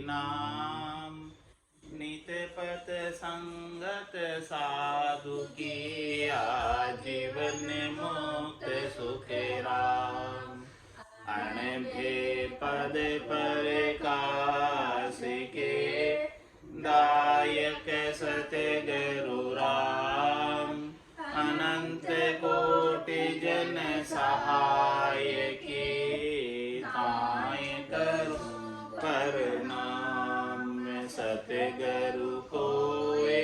नाम। नित पथ संगत साधु की आजीवन मुक्त सुख राम। अणभे पद पर कास के दायक सतगुरु राम। अनंत कोटि जन सहाय की ताय करो प्रणाम। सतगुरु कोय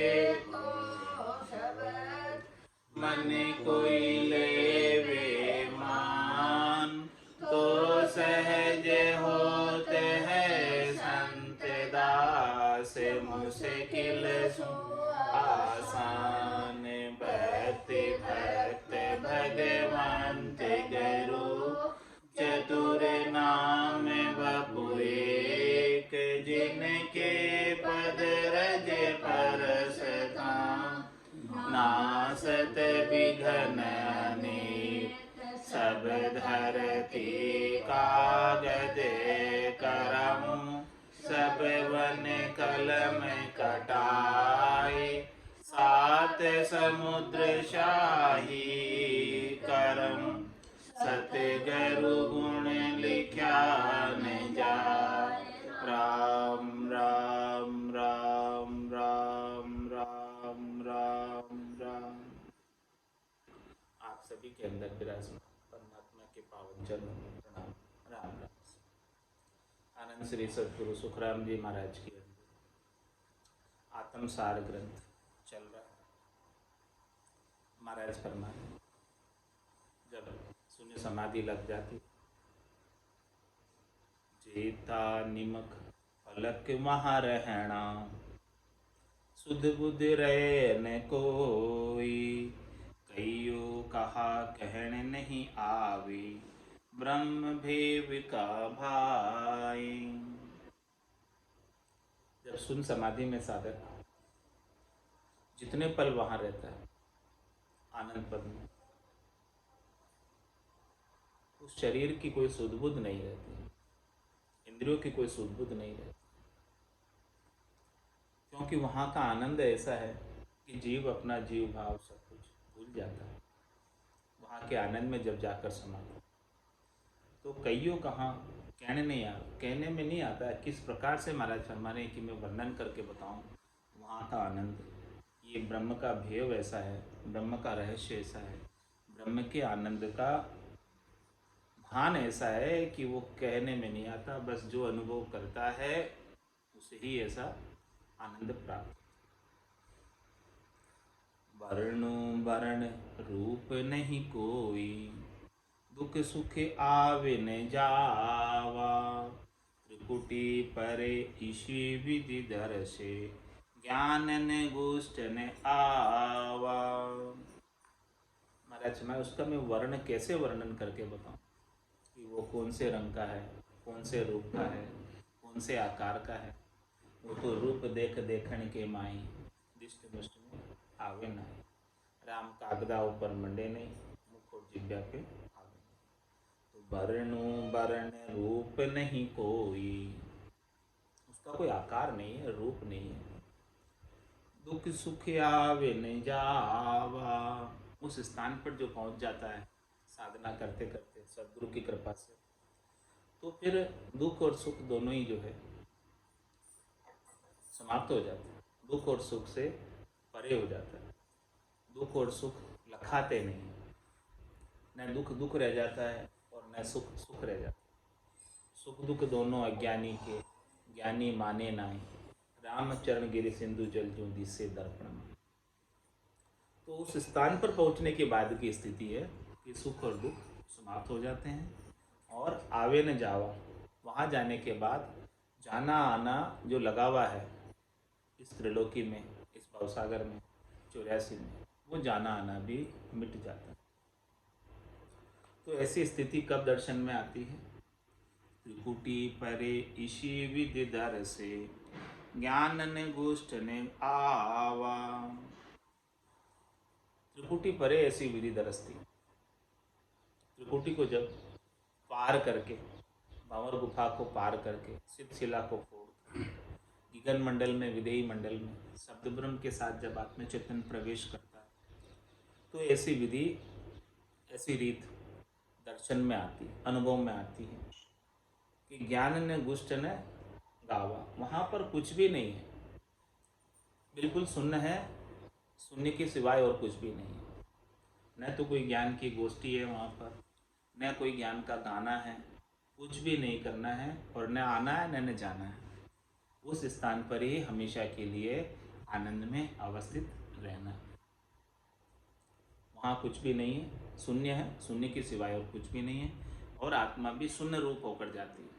मन कोई लेवे मान। तो सहज होते हैं संत दास मुश्किल आसान। भक्ति भक्त भगवंत गुरु चतुर नाम बपु एक। जिनके पद रज परस धाम। नासत विघ्न अनेक सब धरती कागज करम। सब वन कलम कटाई सात समुद्र शाही करम। सतगुरु गुण लिख्या न जाय। राम राम राम राम राम राम राम। आप सभी के अंदर विराजमान परमात्मा के पावन चरणों में प्रणाम। राम राम। आनंद श्री सद्गुरु सुखराम जी महाराज के अंदर आत्मसार ग्रंथ चल रहा है। महाराज फरमाए जब शून्य समाधि लग जाती, जेता निमक फलक वहाँ रहना। सुध बुध रहे न कोई, कईयो कहा कहन नहीं आवे। ब्रह्म भेव का भाई। जब सुन समाधि में साधक जितने पल वहां रहता है आनंद पद में, उस शरीर की कोई सुध बुध नहीं रहती, इंद्रियों की कोई सुध बुध नहीं रहती। क्योंकि वहाँ का आनंद ऐसा है कि जीव अपना जीव भाव सब कुछ भूल जाता है वहाँ के आनंद में जब जाकर समाता। तो कईयों कहाँ कहने में नहीं आता है किस प्रकार से महाराज फरमाने कि मैं वर्णन करके बताऊं वहाँ का आनंद। ये ब्रह्म का भेव ऐसा है, ब्रह्म का रहस्य ऐसा है, ब्रह्म के आनंद का भान ऐसा है कि वो कहने में नहीं आता। बस जो अनुभव करता है उसे ही ऐसा आनंद प्राप्त। वर्णो वर्ण रूप नहीं कोई, दुख सुख आवे न जावा। त्रिपुटी परे ईशी विधि दर्शे, ज्ञान न गोष्ठ न आवा। महाराज मैं उसका वर्ण कैसे वर्णन करके बताऊं कि वो कौन से रंग का है, कौन से रूप का है, कौन से आकार का है। वो तो रूप देख देखण के माई, दिष्ट मुष्ट में आवे नहीं। राम कागदा ऊपर मंडे नहीं, मुख और जिह्वा पे आवे नहीं। तो वर्णो वर्ण रूप नहीं कोई, उसका कोई आकार नहीं है, रूप नहीं है। दुख सुख आवे न जावा। उस स्थान पर जो पहुंच जाता है साधना करते करते सद्गुरु की कृपा से, तो फिर दुख और सुख दोनों ही जो है समाप्त हो जाते हैं। दुख और सुख से परे हो जाता है। दुख और सुख लखाते नहीं, न दुख दुख रह जाता है और न सुख सुख रह जाता है। सुख दुख दोनों अज्ञानी के, ज्ञानी माने नाई। रामचरण गिरि सिंधु जल जो दिसे दर्पण। तो उस स्थान पर पहुंचने के बाद की स्थिति है कि सुख और दुख समाप्त हो जाते हैं और आवे न जावा। वहाँ जाने के बाद जाना आना जो लगा हुआ है इस त्रिलोकी में, इस भवसागर में, 84 में, वो जाना आना भी मिट जाता है। तो ऐसी स्थिति कब दर्शन में आती है? त्रिकुटी परे ईशी विधि दर से, ज्ञान ने गोष्ठ ने आवा। त्रिकुटी परे ऐसी विधि दरसती। त्रिकुटी को जब पार करके, भंवर गुफा को पार करके, सिद्धशिला को फोड़ विगन मंडल में, विदेही मंडल में शब्द ब्रह्म के साथ जब आत्म चेतन प्रवेश करता है तो ऐसी विधि, ऐसी रीत दर्शन में आती है, अनुभव में आती है कि ज्ञान ने गुष्ट ने गावा। वहाँ पर कुछ भी नहीं है, बिल्कुल शून्य है, शून्य के सिवाय और कुछ भी नहीं है। न तो कोई ज्ञान की गोष्ठी है वहाँ पर, न कोई ज्ञान का गाना है, कुछ भी नहीं करना है और न आना है न जाना है। उस स्थान पर ही हमेशा के लिए आनंद में अवस्थित रहना है। वहाँ कुछ भी नहीं है, शून्य है, शून्य के सिवाय और कुछ भी नहीं है, और आत्मा भी शून्य रूप होकर जाती है।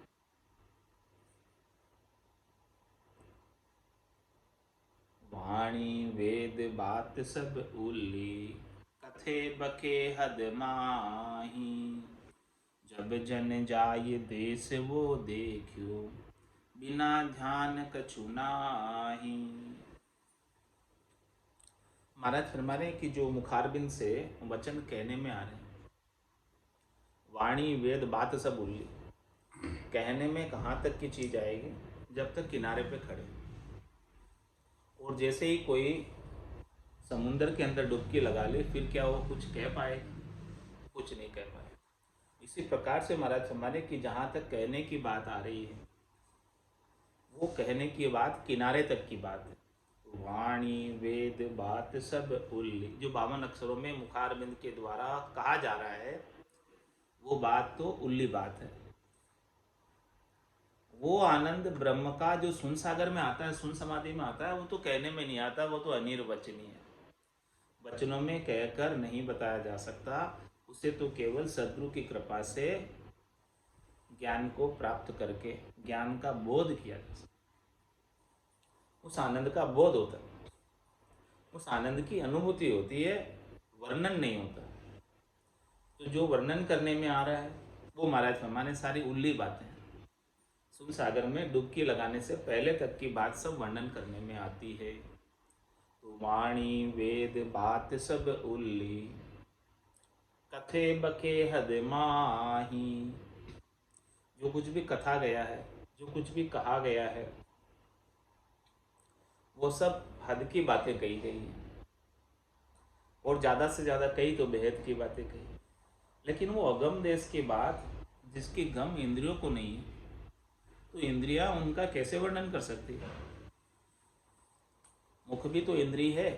वाणी वेद बात सब उल्ली, कथे बके हद माही। जब जन जाय देश वो देखियो, बिना ध्यान कछु नाही। महाराज फरमा रहे हैं कि जो मुखारबिंद से वचन कहने में आ रहे हैं, वाणी वेद बात सब उल्ली, कहने में कहाँ तक की चीज आएगी, जब तक किनारे पे खड़े। और जैसे ही कोई समुंदर के अंदर डुबकी लगा ले, फिर क्या वो कुछ कह पाए? कुछ नहीं कह पाए। इसी प्रकार से महाराज हमारे कि जहाँ तक कहने की बात आ रही है, वो कहने की बात किनारे तक की बात है। वाणी वेद बात सब उल्ली, जो 52 अक्षरों में मुखारबिंद के द्वारा कहा जा रहा है, वो बात तो उल्ली बात है। वो आनंद ब्रह्म का जो सुन सागर में आता है, सुन समाधि में आता है, वो तो कहने में नहीं आता, वो तो अनिर्वचनीय है, वचनों में कहकर नहीं बताया जा सकता। उसे तो केवल सद्गुरु की कृपा से ज्ञान को प्राप्त करके ज्ञान का बोध किया जा सकता, उस आनंद का बोध होता है, उस आनंद की अनुभूति होती है, वर्णन नहीं होता। तो जो वर्णन करने में आ रहा है वो महाराज फरमाने सारी उल्ली बातें हैं। सुन सागर में डुबकी लगाने से पहले तक की बात सब वर्णन करने में आती है। तो वाणी वेद बात सब उल्ली, कथे बके हद माही। जो कुछ भी कथा गया है, जो कुछ भी कहा गया है, वो सब हद की बातें कही गई हैं, और ज़्यादा से ज़्यादा कही तो बेहद की बातें कही। लेकिन वो अगम देश की बात जिसकी गम इंद्रियों को नहीं है, तो इंद्रियां उनका कैसे वर्णन कर सकती है? मुख भी तो इंद्रिय है,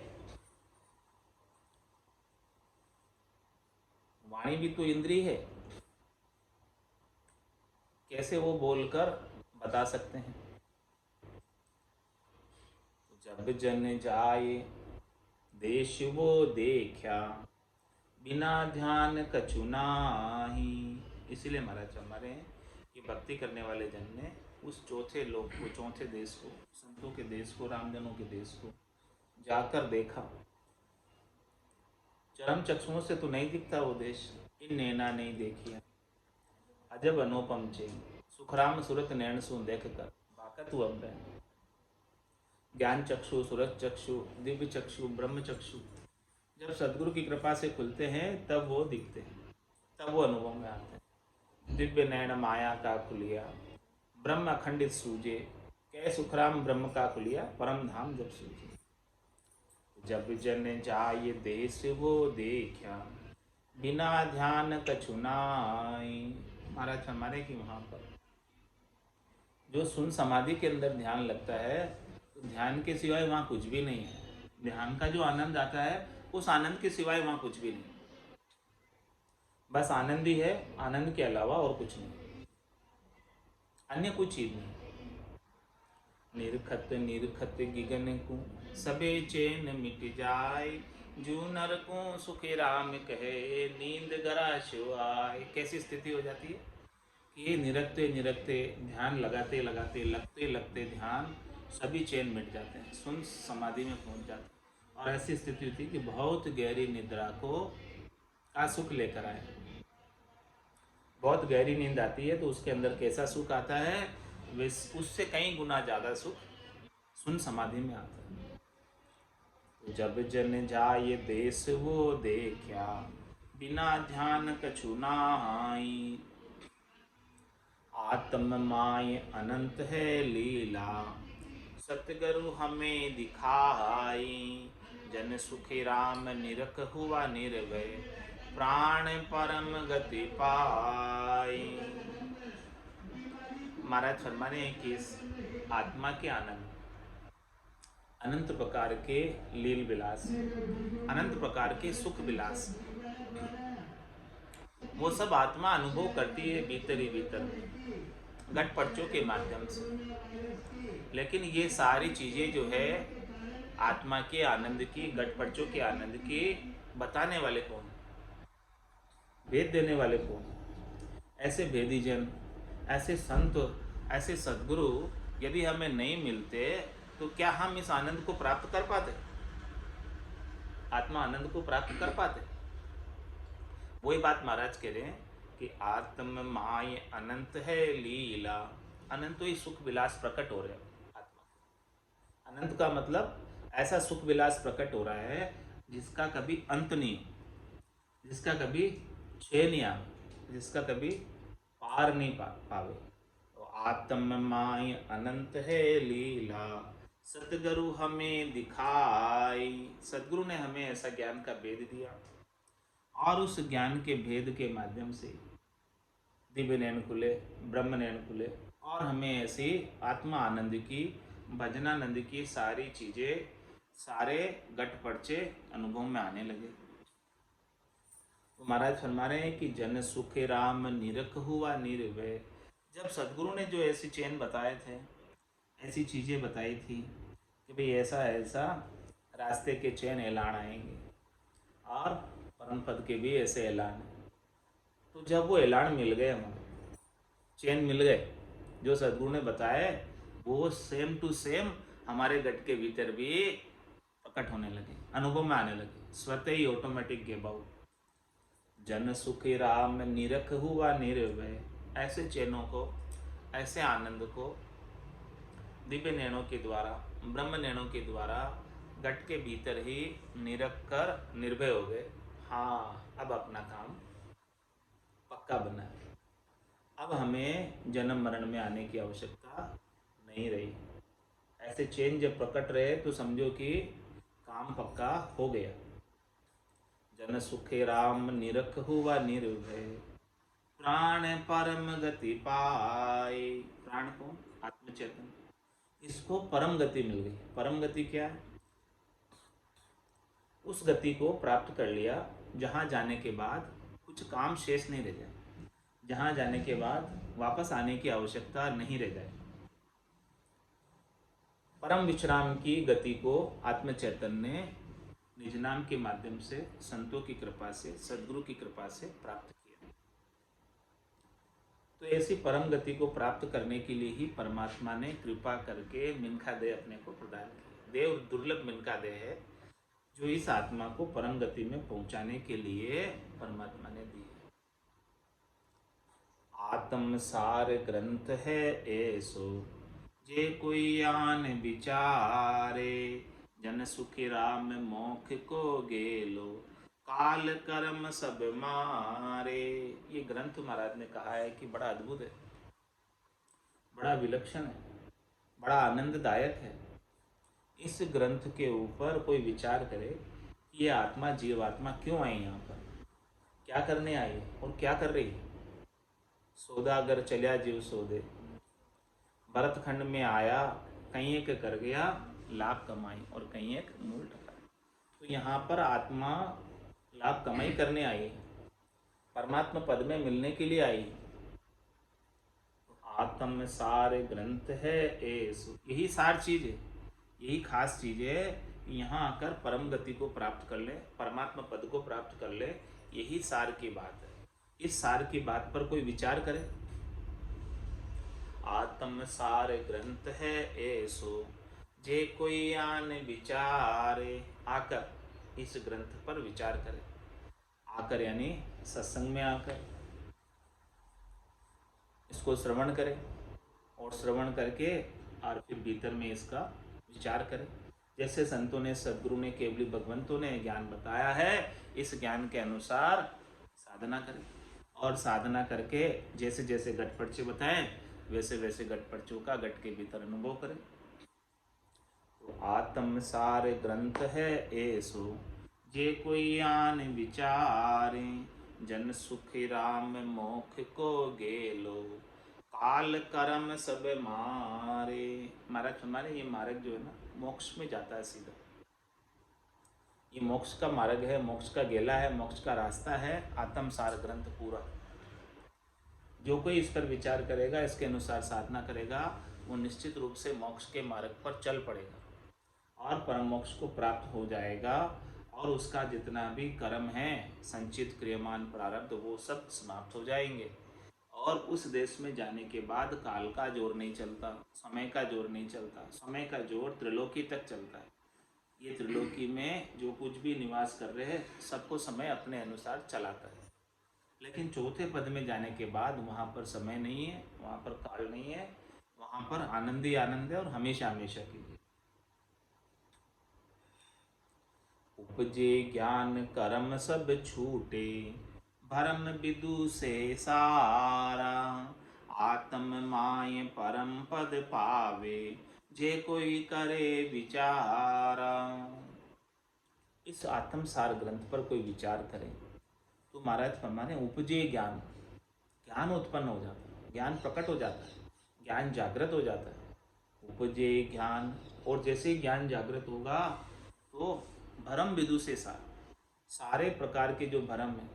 वाणी भी तो इंद्रिय है, कैसे वो बोलकर बता सकते हैं? जब जन जाए देश वो देखा, बिना ध्यान कछु नाही। इसीलिए महाराज हमारे कि भक्ति करने वाले जन ने उस चौथे लोक को, चौथे देश को, संतों के देश को, रामजनों के देश को जाकर देखा। चरम चक्षुओं से तो नहीं दिखता वो देश, इन नैना नहीं देखिया। अजब अनुपम चेन, सुखराम सुरत नैन सु देख कर बाकत अब है। ज्ञान चक्षु, सुरत चक्षु, दिव्य चक्षु, ब्रह्म चक्षु जब सदगुरु की कृपा से खुलते हैं तब वो दिखते हैं, तब वो अनुभव में आते हैं। दिव्य नयन माया का खुलिया, ब्रह्म अखंडित सूझे, कै सुखराम ब्रह्म का खुलिया, परम धाम जब सूझे। जब जन जाय देश वो देखा, बिना ध्यान कछु नाई। महाराज हमारे कि वहाँ पर जो सुन समाधि के अंदर ध्यान लगता है, तो ध्यान के सिवाय वहाँ कुछ भी नहीं है। ध्यान का जो आनंद आता है, उस आनंद के सिवाय वहाँ कुछ भी नहीं, बस आनंद ही है, आनंद के अलावा और कुछ नहीं, अन्य कोई चीज नहीं। निरखत निरखत गिगन को सबे चैन मिट जाए, जो नर को सुखे राम कहे, नींद गरा आए। कैसी स्थिति हो जाती है कि ये निरखते निरखते ध्यान लगाते लगाते लगते लगते ध्यान सभी चैन मिट जाते हैं, सुन समाधि में पहुंच जाते हैं। और ऐसी स्थिति होती है कि बहुत गहरी निद्रा को का सुख लेकर आए। बहुत गहरी नींद आती है तो उसके अंदर कैसा सुख आता है, उससे कई गुना ज़्यादा सुख सुन समाधि में आता है। तो जब जन जाए देश वो देखा, बिना ध्यान कछु नाई। आत्म माय अनंत है लीला, सतगुरु हमें दिखाई, जन सुखी राम निरख हुआ निर्भय, प्राण परम गति पाई। महाराज फरमाने हैं कि इस आत्मा के आनंद, अनंत प्रकार के लील विलास, अनंत प्रकार के सुख विलास, वो सब आत्मा अनुभव करती है भीतर ही भीतर, घट पर्चों के माध्यम से। लेकिन ये सारी चीजें जो है आत्मा के आनंद की, घट पर्चों के आनंद की, बताने वाले कौन, भेद देने वाले कौन? ऐसे भेदी जन, ऐसे संत, ऐसे सद्गुरु यदि हमें नहीं मिलते तो क्या हम इस आनंद को प्राप्त कर पाते, आत्मा आनंद को प्राप्त कर पाते? वही बात महाराज कह रहे हैं कि आत्म माय अनंत है लीला, अनंत ही सुख विलास प्रकट हो रहे हैं आत्मा। अनंत का मतलब ऐसा सुख विलास प्रकट हो रहा है जिसका कभी अंत नहीं, जिसका कभी क्षय नहीं आवे, जिसका कभी पार नहीं पावे। तो आत्म माय अनंत है लीला, सतगुरु हमें दिखाई। सदगुरु ने हमें ऐसा ज्ञान का भेद दिया और उस ज्ञान के भेद के माध्यम से दिव्य नयन खुले, ब्रह्म नयन खुले और हमें ऐसी आत्मा आनंद की, भजनानंद की सारी चीज़ें, सारे गट पर्चे अनुभव में आने लगे। तो महाराज फरमा रहे हैं कि जन सुख राम निरख हुआ निर्भय। जब सदगुरु ने जो ऐसी चैन बताए थे, ऐसी चीज़ें बताई थी कि भाई ऐसा ऐसा रास्ते के चैन ऐलान आएंगे और परम पद के भी ऐसे ऐलान है। तो जब वो ऐलान मिल गए, हमारे चैन मिल गए, जो सदगुरु ने बताए वो सेम टू सेम हमारे गट के भीतर भी प्रकट होने लगे, अनुभव में आने लगे, स्वतः ही ऑटोमेटिक गिव आउट। जन सुखी राम निरख हुआ निर्भय। ऐसे चैनों को, ऐसे आनंद को दिव्य नैनों के द्वारा, ब्रह्म नैनों के द्वारा गट के भीतर ही निरख कर निर्भय हो गए। हाँ, अब अपना काम पक्का बना है, अब हमें जन्म मरण में आने की आवश्यकता नहीं रही। ऐसे चेंज जब प्रकट रहे तो समझो कि काम पक्का हो गया। जन सुखे राम निरख हुआ निर्भय, प्राण परम गति पाए। प्राण को आत्मचेतन, इसको परम गति मिल गई। परम गति क्या है? उस गति को प्राप्त कर लिया जहाँ जाने के बाद कुछ काम शेष नहीं रह जाए, जहाँ जाने के बाद वापस आने की आवश्यकता नहीं रह जाए। परम विश्राम की गति को आत्मचैतन ने निज नाम के माध्यम से, संतों की कृपा से, सदगुरु की कृपा से प्राप्त किया। तो ऐसी परम गति को प्राप्त करने के लिए ही परमात्मा ने कृपा करके मिनखा दे अपने को प्रदान किया। देव दुर्लभ मिनखा दे है जो इस आत्मा को परम गति में पहुंचाने के लिए परमात्मा ने दी। आत्म सार ग्रंथ है ऐसो, जे कोई आन विचारे, जन सुखी राम मोख को गेलो, काल कर्म सब मारे। ये ग्रंथ महाराज ने कहा है कि बड़ा अद्भुत है, बड़ा विलक्षण है, बड़ा आनंददायक है। इस ग्रंथ के ऊपर कोई विचार करे कि ये आत्मा, जीवात्मा क्यों आई यहाँ पर, क्या करने आई है और क्या कर रही है। सौदागर चलिया जीव सौदे, भरत खंड में आया, कहीं एक कर गया लाभ कमाई और कहीं एक मूल टका। तो यहाँ पर आत्मा लाभ कमाई करने आई है, परमात्मा पद में मिलने के लिए आई है। आत्म सार ग्रंथ है ऐसो, यही सार चीज है, यही खास चीज है। यहाँ आकर परम गति को प्राप्त कर ले, परमात्मा पद को प्राप्त कर ले, यही सार की बात है। इस सार की बात पर कोई विचार करे। आत्म सार ग्रंथ है ऐसो, जे कोई आन विचारे। आकर इस ग्रंथ पर विचार करे, आकर यानी सत्संग में आकर इसको श्रवण करे और श्रवण करके और फिर भीतर में इसका विचार करे। जैसे संतों ने, सदगुरु ने, केवली भगवंतों ने ज्ञान बताया है, इस ज्ञान के अनुसार साधना करें और साधना करके जैसे जैसे घट पर्चे बताएं वैसे वैसे घट पर्चों का घट के भीतर अनुभव करें। तो आत्म सार ग्रंथ है ऐसो, जे कोई आन विचारे, जन सुखी राम मोख को गेलो, काल कर्म सब मारे। महाराज हमारे ये मार्ग जो है ना, मोक्ष में जाता है सीधा। ये मोक्ष का मार्ग है, मोक्ष का गेला है, मोक्ष का रास्ता है आत्म सार ग्रंथ पूरा। जो कोई इस पर विचार करेगा, इसके अनुसार साधना करेगा, वो निश्चित रूप से मोक्ष के मार्ग पर चल पड़ेगा और परम मोक्ष को प्राप्त हो जाएगा। और उसका जितना भी कर्म है, संचित क्रियमान प्रारब्ध, वो सब समाप्त हो जाएंगे। और उस देश में जाने के बाद काल का जोर नहीं चलता, समय का जोर नहीं चलता। समय का जोर त्रिलोकी तक चलता है। ये त्रिलोकी में जो कुछ भी निवास कर रहे हैं, सबको समय अपने अनुसार चलाता है। लेकिन चौथे पद में जाने के बाद वहाँ पर समय नहीं है, वहाँ पर काल नहीं है, वहाँ पर आनंद ही आनंद है और हमेशा हमेशा के लिए। उपजे ज्ञान कर्म सब छूटे, भरम विदु से सारा, आत्म माय परम पद पावे, जे कोई करे विचारा। इस आत्म सार ग्रंथ पर कोई विचार करे तो महाराज फरमाने उपजे ज्ञान, ज्ञान उत्पन्न हो जाता है, ज्ञान प्रकट हो जाता है, ज्ञान जागृत हो जाता है। उपजे ज्ञान, और जैसे ही ज्ञान जागृत होगा तो भरम विदु से सारे प्रकार के जो भरम है,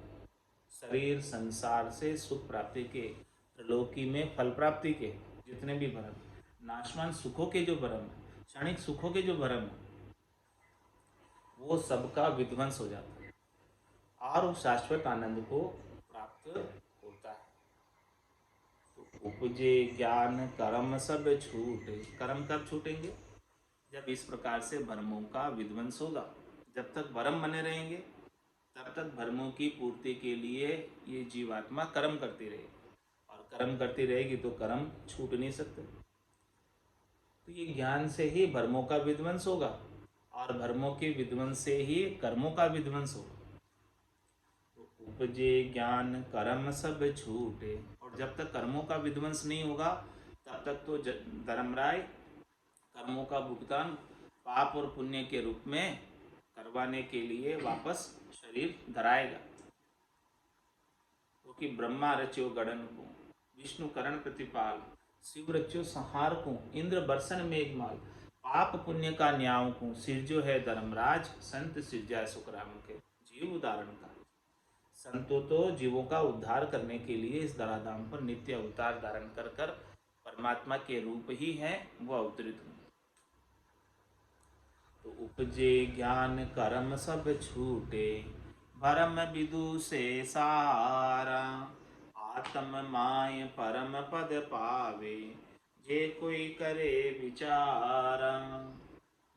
शरीर संसार से सुख प्राप्ति के, त्रिलोकी में फल प्राप्ति के जितने भी भरम, नाशवान सुखों के जो भरम है, क्षणिक सुखों के जो भरम है, वो सबका विध्वंस हो जाता है और उस शाश्वत आनंद को प्राप्त होता है। तो उपजे ज्ञान कर्म सब छूटे, कर्म कब छूटेंगे? जब इस प्रकार से भ्रमों का विध्वंस होगा। जब तक भ्रम बने रहेंगे तब तक भ्रमों की पूर्ति के लिए ये जीवात्मा कर्म करती रहेगी, और कर्म करती रहेगी तो कर्म छूट नहीं सकते। तो ये ज्ञान से ही भ्रमों का विध्वंस होगा और भ्रमों के विध्वंस से ही कर्मों का विध्वंस होगा। तो उपजे ज्ञान कर्म सब छूटे, और जब तक कर्मों का विध्वंस नहीं होगा तब तक तो धर्मराय कर्मों का भुगतान पाप और पुण्य के रूप में करवाने के लिए वापस शरीर धराएगा। क्योंकि ब्रह्मा रच्यो गणन को, विष्णु करण प्रतिपाल, शिव रच्यो संहार को, इंद्र बरसन मेघमाल, पाप पुण्य का न्याय को, सिरजो है धर्मराज, संत सिरजा सुखराम के, जीव उदाहरण का। संतों तो जीवों का उद्धार करने के लिए इस धराधाम पर नित्य अवतार धारण कर कर परमात्मा के रूप ही है वो अवतरित हुए। तो उपजे ज्ञान कर्म सब छूटे, भरम विदु से सारा, आत्म माय परम पद पावे, जे कोई करे विचारा।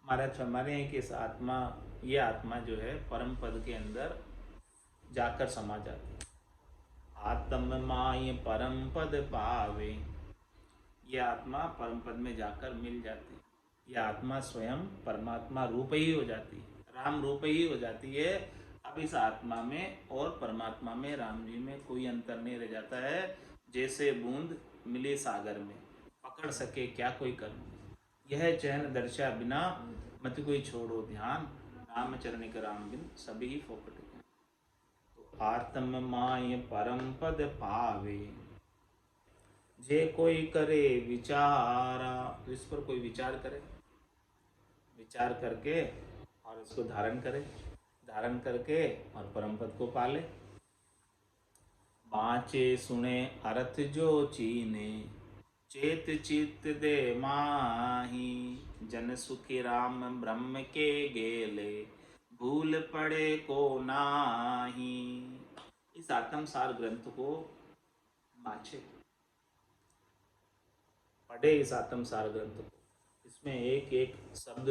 महाराज हमारे हैं कि इस आत्मा, ये आत्मा जो है परम पद के अंदर जाकर समा जाती है। आत्म माय परम पद पावे, ये आत्मा परम पद में जाकर मिल जाती है। ये आत्मा स्वयं परमात्मा रूप ही हो जाती है, राम रूप ही हो जाती है। अब इस आत्मा में और परमात्मा में, राम जी में कोई अंतर नहीं रह जाता है। जैसे बूंद मिले सागर में, पकड़ सके क्या कोई कर्म, यह चैन दर्शा बिना, मत कोई छोड़ो ध्यान, राम चरण के राम बिन सभी ही फोकट। तो आत्म माय परम पद पावे, जे कोई करे विचारा। तो इस पर कोई विचार करे, विचार करके और इसको धारण करे, धारण करके और परम पद को पाले। बाँचे सुने अर्थ जो चीने, चेत चित्त दे माही, जन सुखी राम ब्रह्म के गेले, भूल पड़े को नाही। इस आत्म सार ग्रंथ को बाँचे, पढ़े इस आत्म सार ग्रंथ को। इसमें एक एक शब्द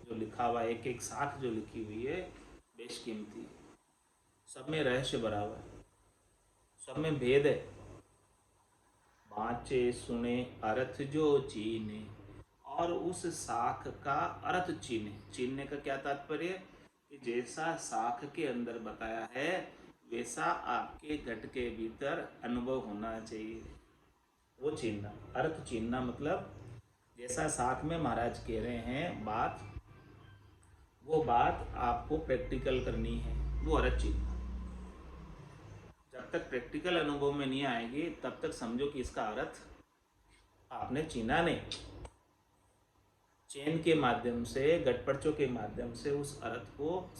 जो लिखा हुआ है, एक एक साख जो लिखी हुई है, बेशकीमती, सब में रहस्य भरा हुआ है, सब में भेद है। बाँचे सुने अर्थ जो चीने, और उस साख का अर्थ चीने। चीनने का क्या तात्पर्य? कि जैसा साख के अंदर बताया है वैसा आपके घट के भीतर अनुभव होना चाहिए, वो चीनना। अर्थ चीनना मतलब जैसा साथ में महाराज कह रहे हैं बात, वो बात आपको प्रैक्टिकल करनी है, वो अर्थ चिन्ह। जब तक प्रैक्टिकल अनुभव में नहीं आएगी तब तक समझो कि इसका अर्थ आपने चिन्हा नहीं। चेन के माध्यम से, गटपर्चों के माध्यम से उस अर्थ को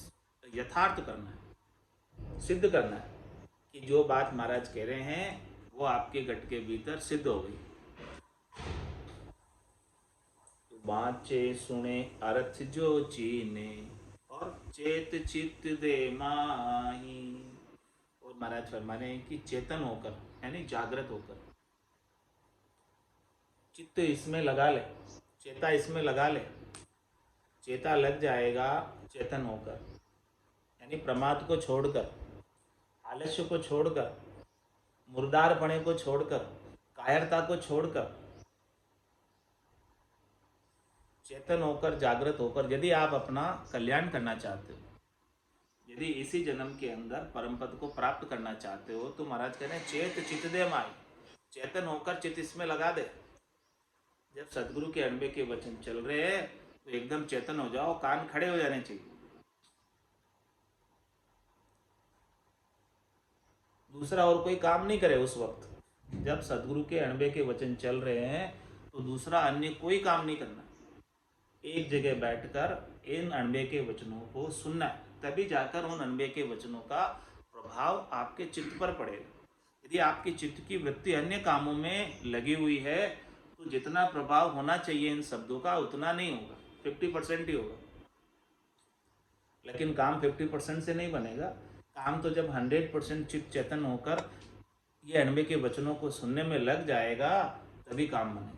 यथार्थ करना है, सिद्ध करना है कि जो बात महाराज कह रहे हैं वो आपके गट के भीतर सिद्ध हो गई। तो बाँचे सुने अर्थ जो चीने और चेत चित्त दे माही। और महाराज फरमा रहे हैं कि चेतन होकर, यानी जागृत होकर, चित्त इसमें लगा ले, चेता इसमें लगा ले। चेता लग जाएगा चेतन होकर, यानी प्रमाद को छोड़कर, आलस्य को छोड़कर, मुर्दारपणे को छोड़कर, कायरता को छोड़कर, चेतन होकर, जागृत होकर यदि आप अपना कल्याण करना चाहते हो, यदि इसी जन्म के अंदर परम पद को प्राप्त करना चाहते हो, तो महाराज कह रहे हैं चेत चित्त दे माई, चेतन होकर चित्त इसमें लगा दे। जब सदगुरु के अनबे के वचन चल रहे हैं तो एकदम चेतन हो जाओ, कान खड़े हो जाने चाहिए। दूसरा और कोई काम नहीं करे उस वक्त। जब सदगुरु के अनबे के वचन चल रहे हैं तो दूसरा अन्य कोई काम नहीं करना, एक जगह बैठकर इन अनबे के वचनों को सुनना, तभी जाकर उन अनबे के वचनों का प्रभाव आपके चित्त पर पड़ेगा। यदि आपकी चित्त की वृत्ति अन्य कामों में लगी हुई है तो जितना प्रभाव होना चाहिए इन शब्दों का उतना नहीं होगा, 50% ही होगा। लेकिन काम 50% से नहीं बनेगा। काम तो जब 100% चित्त चेतन होकर ये अनबे के वचनों को सुनने में लग जाएगा तभी काम बनेगा।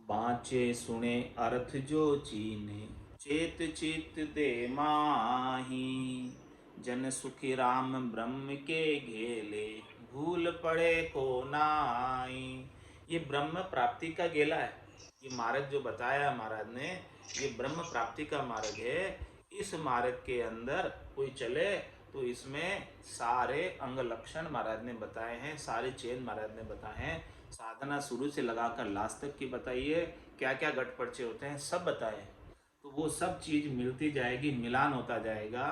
बाँचे सुने अर्थ जो चीने, चेत चित्त दे माही। जन सुखी राम ब्रह्म के घेले, भूल पड़े को नाई। ये ब्रह्म प्राप्ति का गेला है। ये मार्ग जो बताया महाराज ने, ये ब्रह्म प्राप्ति का मार्ग है। इस मार्ग के अंदर कोई चले तो इसमें सारे अंग लक्षण महाराज ने बताए हैं, सारे चेन महाराज ने बताए हैं। साधना शुरू से लगाकर लास्ट तक की बताइए, क्या क्या गट पर्चे होते हैं सब बताए। तो वो सब चीज़ मिलती जाएगी, मिलान होता जाएगा,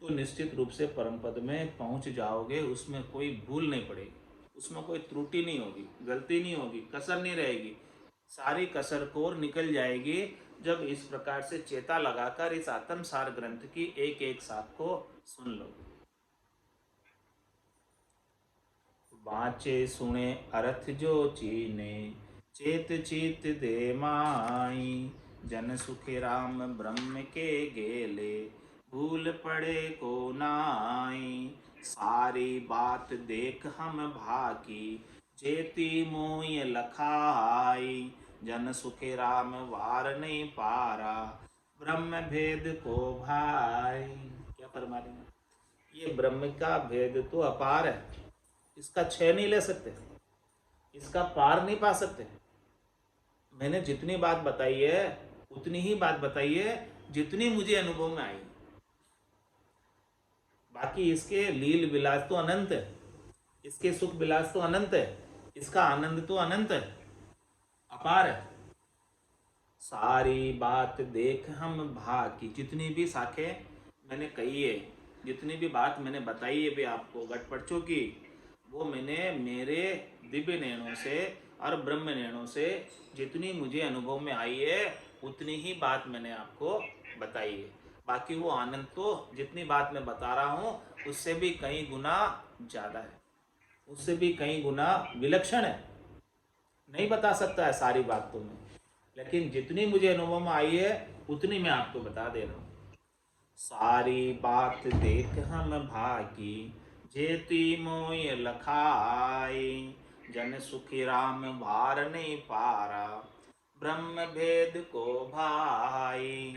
तो निश्चित रूप से परम पद में पहुंच जाओगे। उसमें कोई भूल नहीं पड़ेगी, उसमें कोई त्रुटि नहीं होगी, गलती नहीं होगी, कसर नहीं रहेगी। सारी कसर कोर निकल जाएगी जब इस प्रकार से चेता लगाकर इस आत्म सार ग्रंथ की एक एक साख को सुन लो। बाँचे सुने अर्थ जो चीने, चेत चित दे माई। जन सुखी राम ब्रह्म के गेले, भूल पड़े को नाई। सारी बात देख हम भाकी, जेती मोय लखाई। जन सुखी राम वार नहीं पारा, ब्रह्म भेद को भाई। क्या फरमा रहे हैं? ये ब्रह्म का भेद तो अपार है, इसका क्षय नहीं ले सकते, इसका पार नहीं पा सकते। मैंने जितनी बात बताई है उतनी ही बात बताई है जितनी मुझे अनुभव में आई। बाकी इसके लील विलास तो अनंत है, इसके सुख विलास तो अनंत है, इसका आनंद तो अनंत है, अपार है। सारी बात देख हम भाकी। जितनी भी साखें मैंने कही है, जितनी भी बात मैंने बताई है भी आपको गटपर्चों की, वो मैंने मेरे दिव्य नैनों से और ब्रह्म नैनों से जितनी मुझे अनुभव में आई है उतनी ही बात मैंने आपको बताई है। बाकी वो आनंद तो जितनी बात मैं बता रहा हूँ उससे भी कई गुना ज़्यादा है, उससे भी कई गुना विलक्षण है। नहीं बता सकता है सारी बात तो मैं, लेकिन जितनी मुझे अनुभव में आई है उतनी मैं आपको बता दे रहा हूँ। सारी बात देख हम भागी, जेती मोय लखाई। जन सुखी राम भार नहीं पारा, ब्रह्म भेद को भाई।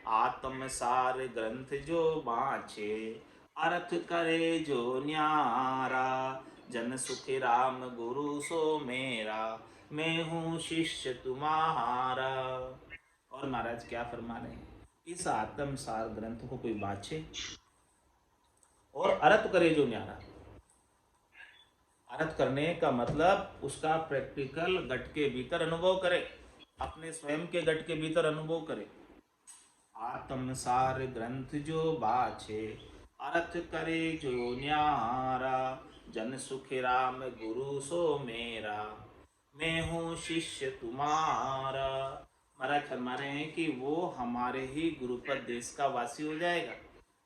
आत्म सार ग्रंथ जो बाँचे, अर्थ करे जो न्यारा। जन सुखी राम गुरु सो मेरा, मैं हूँ शिष्य तुम्हारा। और महाराज क्या फरमा रहे हैं? इस आत्म सार ग्रंथ को कोई बाँचे और अर्थ करे जो न्यारा। अर्थ करने का मतलब उसका प्रैक्टिकल गट के भीतर अनुभव करे, अपने स्वयं के गट के भीतर अनुभव करे। आत्म सार ग्रंथ जो बाछे, अर्थ करे जो न्यारा, जन सुख राम गुरु सो मेरा, मैं हूँ शिष्य तुम्हारा। महाराज फरमा रहे हैं कि वो हमारे ही गुरुपद देश का वासी हो जाएगा,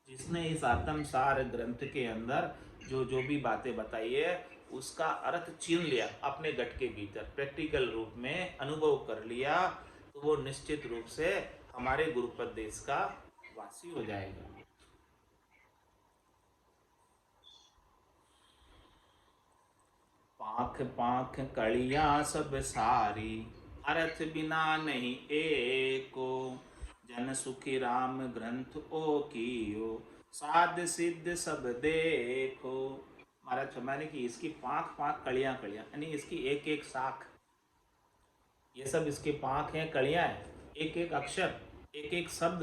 जिसने इस आत्मसार ग्रंथ के अंदर जो जो भी बातें बताई है उसका अर्थ छीन लिया, अपने गट के भीतर प्रैक्टिकल रूप में अनुभव कर लिया, तो वो निश्चित रूप से हमारे गुरुपद देश का वासी हो जाएगा। पाख पाख कड़ियाँ सब सारी, अर्थ बिना नहीं एको, जन सुखी राम ग्रंथ ओ कियो, साध सिद्ध सब देखो। महाराज फरमाने की इसकी पाख पाख कड़ियाँ कड़ियाँ, यानी इसकी एक एक शाख, ये सब इसके पाख हैं, कड़ियाँ हैं, एक एक अक्षर, एक एक शब्द।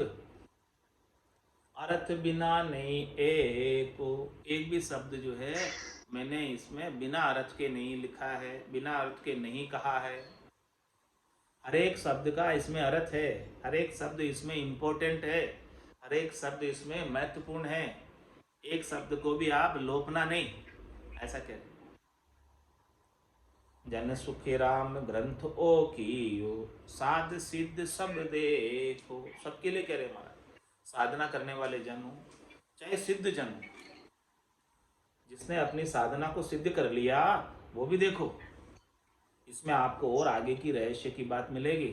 अर्थ बिना नहीं एको, एक भी शब्द जो है मैंने इसमें बिना अर्थ के नहीं लिखा है, बिना अर्थ के नहीं कहा है। हर एक शब्द का इसमें अर्थ है, हर एक शब्द इसमें इम्पोर्टेंट है, हर एक शब्द इसमें महत्वपूर्ण है। एक शब्द को भी आप लोपना नहीं, ऐसा कह रहे। जन सुखी राम ग्रंथ ओ कियो, साध सिद्ध सब देखो। सबके लिए कह रहे महाराज, साधना करने वाले जन हो चाहे सिद्ध जन हो, जिसने अपनी साधना को सिद्ध कर लिया वो भी देखो। इसमें आपको और आगे की रहस्य की बात मिलेगी।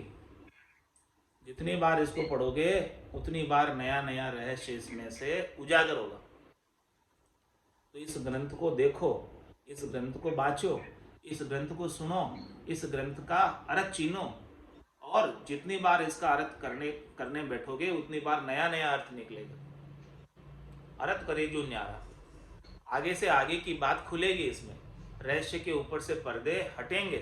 जितनी बार इसको पढ़ोगे उतनी बार नया नया रहस्य इसमें से उजागर होगा। तो इस ग्रंथ को देखो, इस ग्रंथ को बाँचो, इस ग्रंथ को सुनो, इस ग्रंथ का अर्थ चीनो, और जितनी बार इसका अर्थ करने बैठोगे उतनी बार नया नया अर्थ निकलेगा। अर्थ करे जो न्यारा, आगे से आगे की बात खुलेगी, इसमें रहस्य के ऊपर से पर्दे हटेंगे।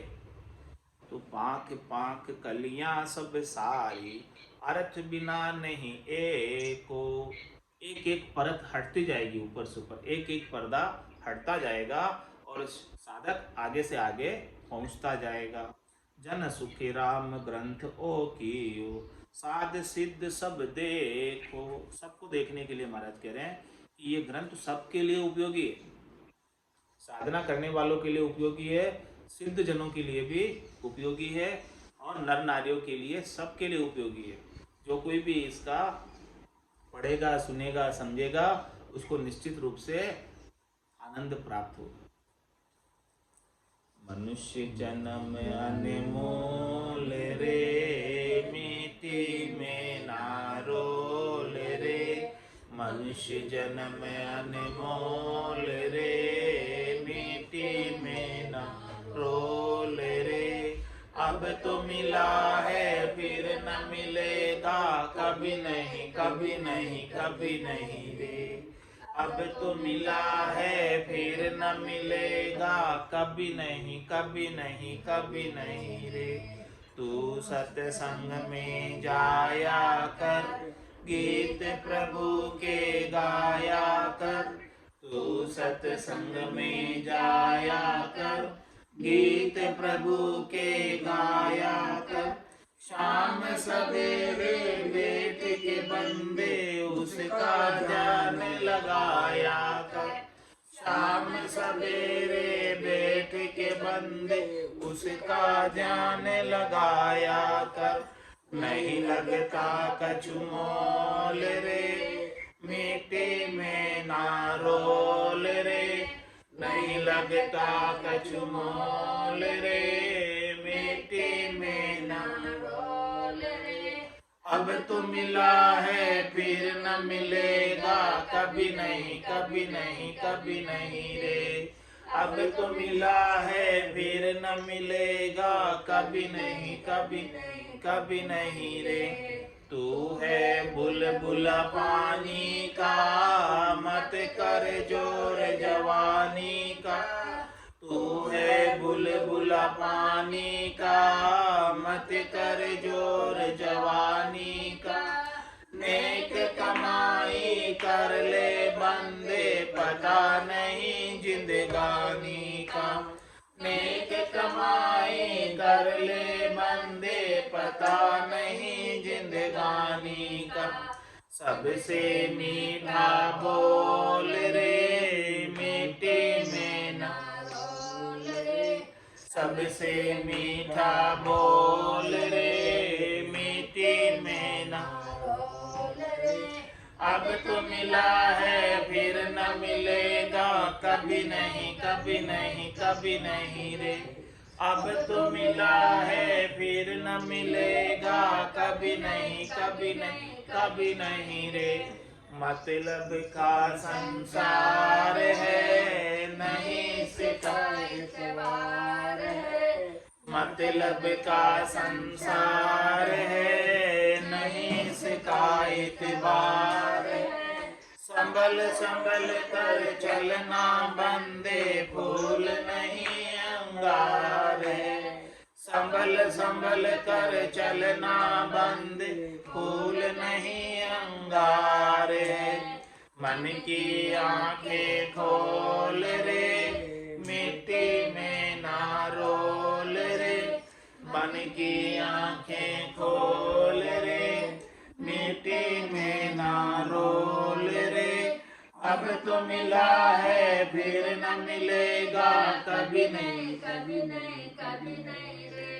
तो पांख पांख कलियां सब सारी, अर्थ बिना नहीं एको। एक एक परत हटती जाएगी, ऊपर से ऊपर एक एक पर्दा हटता जाएगा और साधक आगे से आगे पहुंचता जाएगा। जन सुखी राम ग्रंथ ओ कियो, साध सिद्ध सब देखो। सबको देखने के लिए महाराज कह रहे हैं कि ये ग्रंथ सबके लिए उपयोगी है, साधना करने वालों के लिए उपयोगी है, सिद्ध जनों के लिए भी उपयोगी है, और नर नारियों के लिए, सबके लिए उपयोगी है। जो कोई भी इसका पढ़ेगा, सुनेगा, समझेगा, उसको निश्चित रूप से आनंद प्राप्त होगा। मनुष्य जन्म अनमोल रे, मिट्टी में ना रोल रे। मनुष्य जन्म अनमोल रे, मिट्टी में ना रोल रे। अब तो मिला है फिर न मिलेगा, कभी नहीं कभी नहीं कभी नहीं रे। अब तो मिला है फिर न मिलेगा, कभी नहीं कभी नहीं कभी नहीं रे। तू सत्संग में जाया कर, गीत प्रभु के गाया कर। तू सत्संग में जाया कर, गीत प्रभु के गाया कर। शाम सवेरे बैठ के बंदे उसका ध्यान लगाया कर। शाम सवेरे बैठ के बंदे उसका ध्यान लगाया कर। नहीं लगता कछु मोल रे, मिट्टी में ना रोल रे। नहीं लगता कछु मोल रे, मिट्टी में ना रोल रे। अब तो मिला है फिर न मिलेगा, कभी नहीं कभी नहीं कभी नहीं रे। अब तो मिला है फिर न मिलेगा, कभी नहीं कभी नहीं कभी नहीं रे। तू है बुलबुला पानी का, मत कर जोर जवानी का। तू है बुलबुला पानी का, मत कर जोर जवानी का। नेक कमाई कर ले बंदे, पता नहीं जिंदगानी का। नेक कमाई कर ले बंदे, पता नहीं जिंदगानी का। सबसे मीठा बोल रे, मीठी में ना रोल रे। सबसे मीठा बोल रे, मीठी में ना रोल रे। अब तो मिला है फिर न मिलेगा, कभी नहीं कभी नहीं कभी नहीं रे। अब तो मिला है फिर न मिलेगा, कभी नहीं कभी नहीं कभी नहीं रे। मतलब का संसार है, नहीं शिकायत वार है। मतलब का संसार है, नहीं शिकायत वार है। संभल संभल कर चलना बंदे, फूल नहीं अंगार है। संभल संभल कर चलना बंदे, फूल नहीं अंगार है। मन की आंखें खोल रे, मिट्टी में ना रोल रे। मन की आंखें खोल रे, मिट्टी में ना रोल रे। अब तो मिला है फिर न मिलेगा, कभी नहीं कभी नहीं कभी नहीं रे।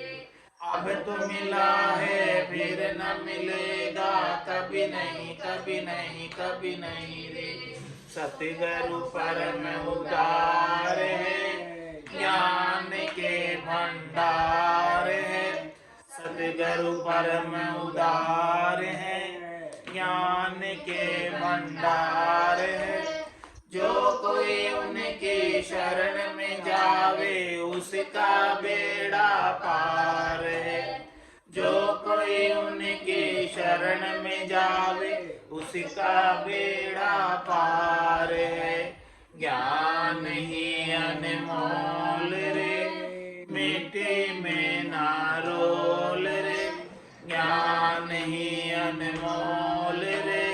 अब तो मिला है फिर न मिलेगा, कभी नहीं कभी नहीं कभी नहीं रे। सतगुरु परम उदार है, ज्ञान के भंडार है। सतगुरु परम उदार है, ज्ञान के भंडार है। जो कोई उनकी शरण में जावे, उसका बेड़ा पार है। जो कोई उनकी शरण में जावे, उसका बेड़ा पार है। ज्ञान ही अनमोल रे, मिट्टी में ना रोल रे। ज्ञान ही अनमोल रे,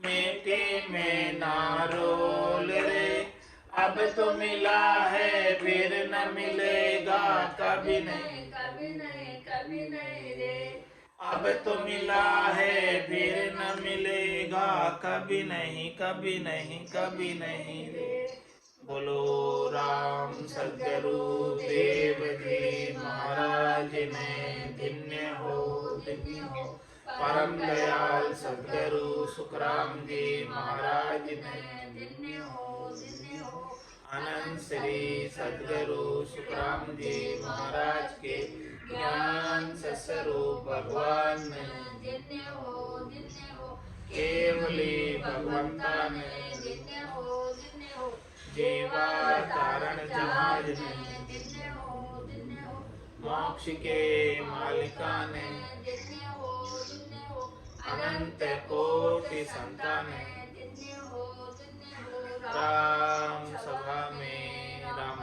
मिट्टी में ना रोल रे। अब तो मिला है फिर न मिलेगा, कभी नहीं कभी नहीं कभी नहीं रे। अब तो मिला है फिर न मिलेगा, कभी नहीं कभी नहीं कभी नहीं रे। बोलो राम सद्गुरु देव जी महाराज ने धन्य हो धन्य हो। परम दयाल सद्गुरु सुखराम जी महाराज ने धन्य हो धन्य हो। अनंत श्री सद्गुरु सुखराम जी महाराज के ज्ञान स्वरूप भगवान ने धन्य हो धन्य हो। केवली भगवंता ने धन्य हो धन्य हो। जीवा तारण जहाज ने धन्य हो धन्य हो। मोक्ष के मालिका ने धन्य हो धन्य हो। अनंत कोटि संतान ने धन्य हो धन्य हो। राम सभा में राम